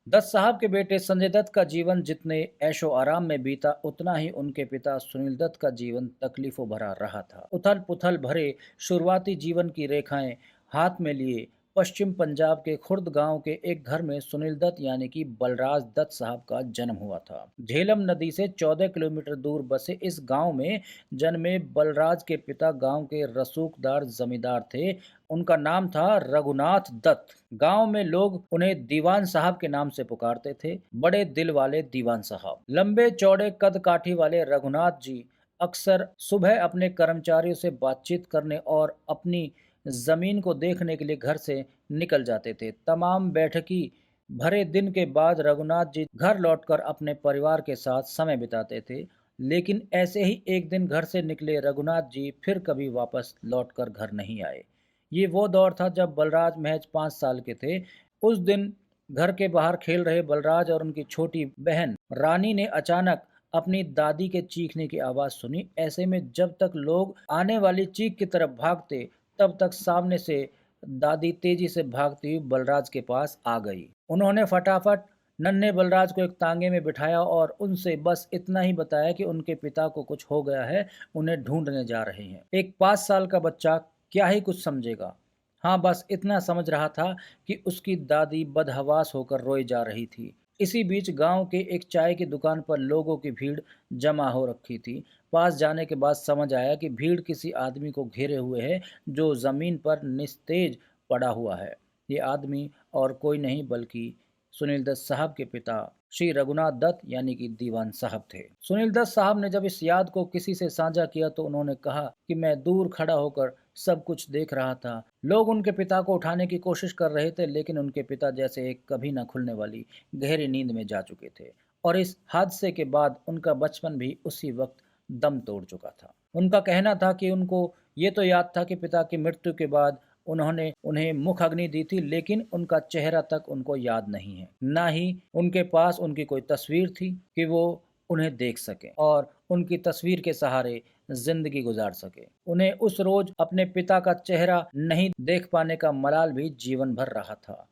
दत्त साहब के बेटे संजय दत्त का जीवन जितने ऐशो आराम में बीता, उतना ही उनके पिता सुनील दत्त का जीवन तकलीफों भरा रहा था। उथल पुथल भरे शुरुआती जीवन की रेखाएं हाथ में लिए पश्चिम पंजाब के खुर्द गांव के एक घर में सुनील दत्त यानी कि बलराज दत्त साहब का जन्म हुआ था। झेलम नदी से 14 किलोमीटर दूर बसे इस गांव में जन्मे बलराज के पिता गांव के रसूखदार जमींदार थे। उनका नाम था रघुनाथ दत्त। गांव में लोग उन्हें दीवान साहब के नाम से पुकारते थे। बड़े दिल वाले दीवान साहब। लंबे चौड़े कद काठी वाले रघुनाथ जी अक्सर सुबह अपने कर्मचारियों से बातचीत करने और अपनी जमीन को देखने के लिए घर से निकल जाते थे। तमाम बैठकी भरे दिन के बाद रघुनाथ जी घर लौटकर अपने परिवार के साथ समय बिताते थे। लेकिन ऐसे ही एक दिन घर से निकले रघुनाथ जी फिर कभी वापस लौटकर घर नहीं आए। ये वो दौर था जब बलराज महज 5 साल के थे। उस दिन घर के बाहर खेल रहे बलराज और उनकी छोटी बहन रानी ने अचानक अपनी दादी के चीखने की आवाज सुनी। ऐसे में जब तक लोग आने वाली चीख की तरफ भागते, तब तक सामने से दादी तेजी से भागती हुई बलराज के पास आ गई। उन्होंने फटाफट नन्हे बलराज को एक तांगे में बिठाया और उनसे बस इतना ही बताया कि उनके पिता को कुछ हो गया है, उन्हें ढूंढने जा रहे हैं। एक 5 साल का बच्चा क्या ही कुछ समझेगा। हाँ, बस इतना समझ रहा था कि उसकी दादी बदहवास होकर रोई जा रही थी। इसी बीच गांव के एक चाय की दुकान पर लोगों की भीड़ जमा हो रखी थी। पास जाने के बाद समझ आया कि भीड़ किसी आदमी को घेरे हुए है जो जमीन पर निस्तेज पड़ा हुआ है। ये आदमी और कोई नहीं बल्कि सुनील दत्त साहब के पिता श्री रघुनाथ दत्त यानी कि दीवान साहब थे। सुनील दत्त साहब ने जब इस याद को किसी से साझा किया तो उन्होंने कहा कि मैं दूर खड़ा होकर सब कुछ देख रहा था। लोग उनके पिता को उठाने की कोशिश कर रहे थे, लेकिन उनके पिता जैसे एक कभी न खुलने वाली गहरी नींद में जा चुके थे और इस हादसे के बाद उनका बचपन भी उसी वक्त दम तोड़ चुका था। उनका कहना था कि उनको ये तो याद था कि पिता की मृत्यु के बाद उन्होंने उन्हें मुख अग्नि दी थी, लेकिन उनका चेहरा तक उनको याद नहीं है। ना ही उनके पास उनकी कोई तस्वीर थी कि वो उन्हें देख सके और उनकी तस्वीर के सहारे जिंदगी गुजार सके। उन्हें उस रोज अपने पिता का चेहरा नहीं देख पाने का मलाल भी जीवन भर रहा था।